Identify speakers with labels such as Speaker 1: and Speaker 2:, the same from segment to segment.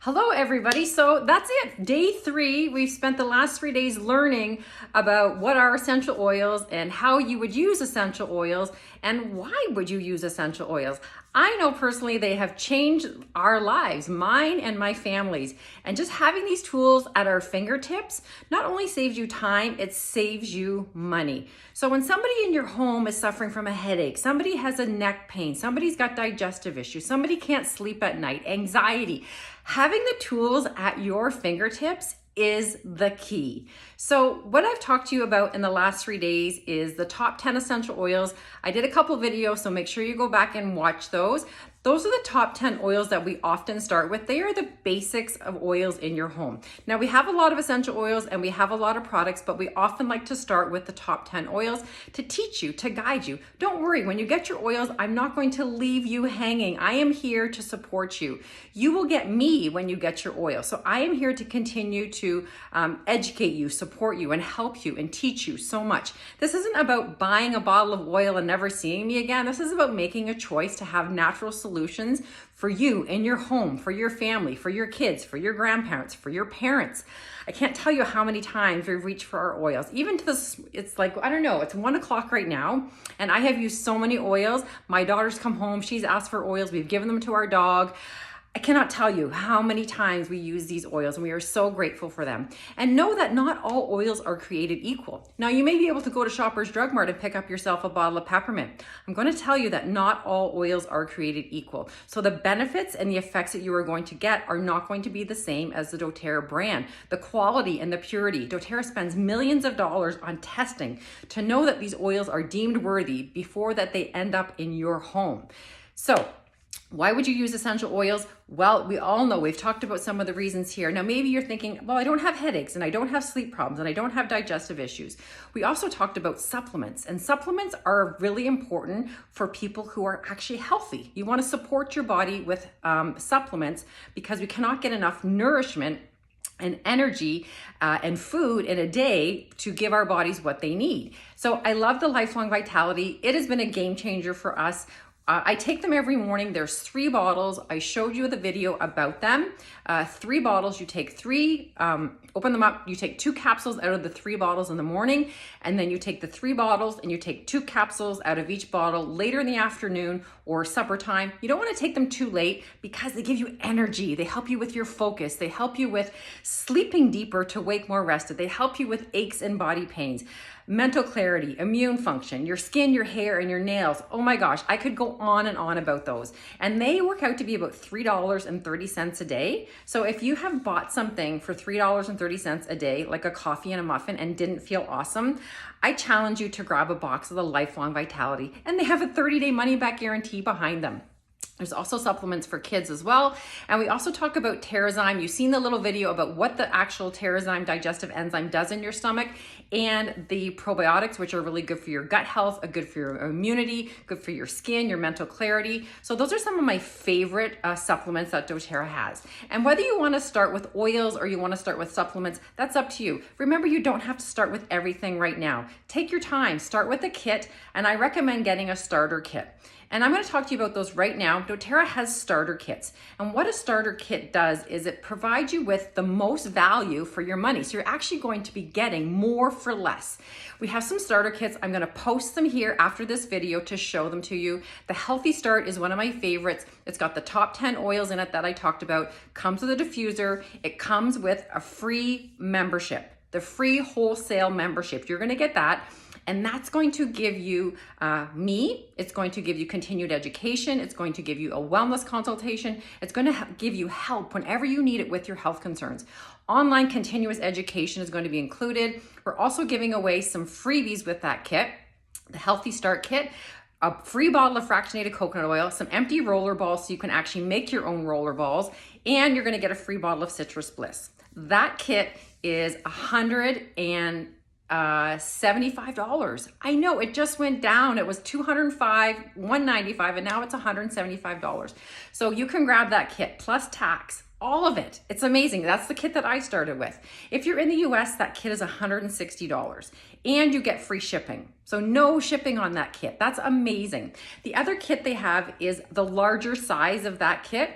Speaker 1: Hello, everybody. So that's it. Day 3. We've spent the last 3 days learning about what are essential oils and how you would use essential oils and why would you use essential oils. I know personally they have changed our lives, mine and my family's. And just having these tools at our fingertips not only saves you time, it saves you money. So when somebody in your home is suffering from a headache, somebody has a neck pain, somebody's got digestive issues, somebody can't sleep at night, anxiety, having the tools at your fingertips is the key. So what I've talked to you about in the last 3 days is the top 10 essential oils. I did a couple videos, so make sure you go back and watch those. Those are the top 10 oils that we often start with. They are the basics of oils in your home. Now we have a lot of essential oils and we have a lot of products, but we often like to start with the top 10 oils to teach you, to guide you. Don't worry, when you get your oils, I'm not going to leave you hanging. I am here to support you. You will get me when you get your oil. So I am here to continue to educate you, support you, and help you and teach you so much. This isn't about buying a bottle of oil and never seeing me again. This is about making a choice to have natural solutions for you in your home, for your family, for your kids, for your grandparents, for your parents. I can't tell you how many times we've reached for our oils. Even to this, it's like, I don't know, it's 1 o'clock right now, and I have used so many oils. My daughter's come home, she's asked for oils, we've given them to our dog. I cannot tell you how many times we use these oils, and we are so grateful for them. And know that not all oils are created equal. Now, you may be able to go to Shoppers Drug Mart and pick up yourself a bottle of peppermint. I'm going to tell you that not all oils are created equal. So the benefits and the effects that you are going to get are not going to be the same as the doTERRA brand. The quality and the purity. doTERRA spends millions of dollars on testing to know that these oils are deemed worthy before that they end up in your home. So, why would you use essential oils? Well, we all know, we've talked about some of the reasons here. Now, maybe you're thinking, well, I don't have headaches and I don't have sleep problems and I don't have digestive issues. We also talked about supplements, and supplements are really important for people who are actually healthy. You want to support your body with supplements because we cannot get enough nourishment and energy and food in a day to give our bodies what they need. So I love the Lifelong Vitality. It has been a game changer for us. I take them every morning. There's 3 bottles. I showed you the video about them. 3 bottles, you take 3, open them up, you take 2 capsules out of the 3 bottles in the morning, and then you take the 3 bottles and you take 2 capsules out of each bottle later in the afternoon or supper time. You don't want to take them too late because they give you energy. They help you with your focus. They help you with sleeping deeper to wake more rested. They help you with aches and body pains, mental clarity, immune function, your skin, your hair, and your nails. Oh my gosh, I could go on and on about those. And they work out to be about $3.30 a day. So if you have bought something for $3.30 a day, like a coffee and a muffin, and didn't feel awesome, I challenge you to grab a box of the Lifelong Vitality, and they have a 30-day money-back guarantee behind them. There's also supplements for kids as well. And we also talk about Terrazyme. You've seen the little video about what the actual Terrazyme digestive enzyme does in your stomach, and the probiotics, which are really good for your gut health, good for your immunity, good for your skin, your mental clarity. So those are some of my favorite supplements that doTERRA has. And whether you want to start with oils or you want to start with supplements, that's up to you. Remember, you don't have to start with everything right now. Take your time, start with a kit, and I recommend getting a starter kit. And I'm going to talk to you about those right now. doTERRA has starter kits. And what a starter kit does is it provides you with the most value for your money. So you're actually going to be getting more for less. We have some starter kits. I'm going to post them here after this video to show them to you. The Healthy Start is one of my favorites. It's got the top 10 oils in it that I talked about. Comes with a diffuser. It comes with a free membership, the free wholesale membership. You're going to get that. And that's going to give you it's going to give you continued education. It's going to give you a wellness consultation. It's going to give you help whenever you need it with your health concerns. Online continuous education is going to be included. We're also giving away some freebies with that kit, the Healthy Start Kit, a free bottle of fractionated coconut oil, some empty roller balls so you can actually make your own roller balls, and you're going to get a free bottle of Citrus Bliss. That kit is $175. I know it just went down. It was $205, $195, and now it's $175. So you can grab that kit plus tax, all of it. It's amazing. That's the kit that I started with. If you're in the US, that kit is $160 and you get free shipping. So no shipping on that kit. That's amazing. The other kit they have is the larger size of that kit.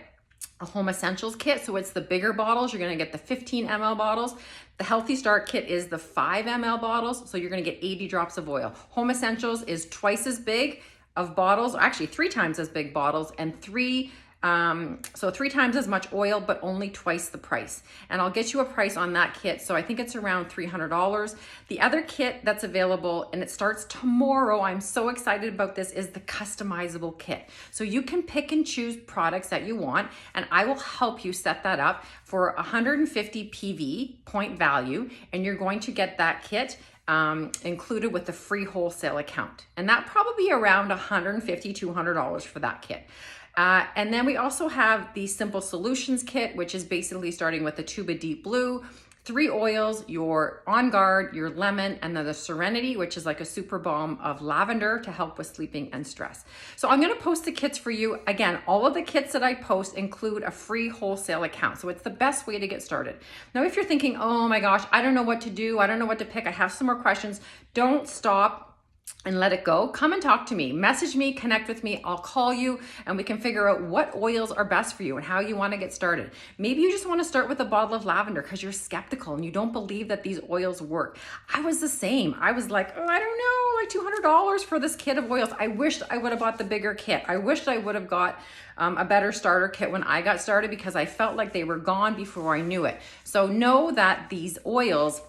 Speaker 1: a Home Essentials kit. So it's the bigger bottles. You're going to get the 15 ml bottles. The Healthy Start kit is the 5 ml bottles. So you're going to get 80 drops of oil. Home Essentials is twice as big of bottles, or actually 3 times as big bottles, and 3 times as much oil, but only twice the price. And I'll get you a price on that kit. So I think it's around $300. The other kit that's available, and it starts tomorrow, I'm so excited about this, is the customizable kit. So you can pick and choose products that you want, and I will help you set that up for 150 PV point value. And you're going to get that kit included with the free wholesale account. And that probably around $150, $200 for that kit. And then we also have the Simple Solutions kit, which is basically starting with the Tuba Deep Blue, 3 oils, your On Guard, your lemon, and then the Serenity, which is like a super balm of lavender to help with sleeping and stress. So I'm going to post the kits for you. Again, all of the kits that I post include a free wholesale account. So it's the best way to get started. Now, if you're thinking, oh my gosh, I don't know what to do, I don't know what to pick, I have some more questions, don't stop and let it go. Come and talk to me, message me, connect with me. I'll call you and we can figure out what oils are best for you and how you want to get started. Maybe you just want to start with a bottle of lavender because you're skeptical and you don't believe that these oils work. I was the same. I was like, oh, I don't know, like $200 for this kit of oils. I wished I would have bought the bigger kit. I wished I would have got a better starter kit when I got started because I felt like they were gone before I knew it. So know that these oils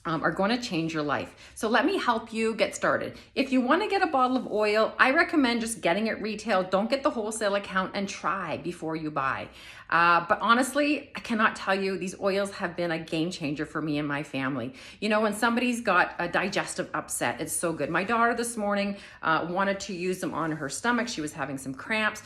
Speaker 1: are going to change your life. So let me help you get started. If you want to get a bottle of oil, I recommend just getting it retail. Don't get the wholesale account and try before you buy. But honestly, I cannot tell you, these oils have been a game changer for me and my family. You know, when somebody's got a digestive upset, it's so good. My daughter this morning wanted to use them on her stomach. She was having some cramps.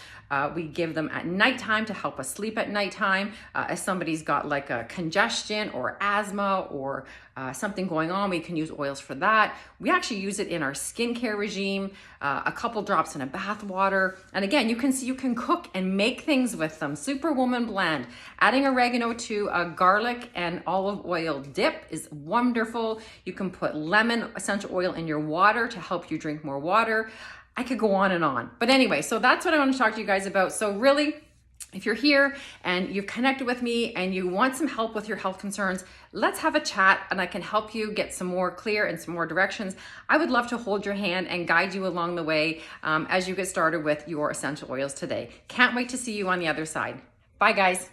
Speaker 1: We give them at nighttime to help us sleep at nighttime. If somebody's got like a congestion or asthma or something going on, we can use oils for that. We actually use it in our skincare regime, a couple drops in a bath water. And again, you can see you can cook and make things with them. Superwoman blend. Adding oregano to a garlic and olive oil dip is wonderful. You can put lemon essential oil in your water to help you drink more water. I could go on and on. But anyway, so that's what I want to talk to you guys about. So really, if you're here and you've connected with me and you want some help with your health concerns, let's have a chat and I can help you get some more clear and some more directions. I would love to hold your hand and guide you along the way as you get started with your essential oils today. Can't wait to see you on the other side. Bye, guys.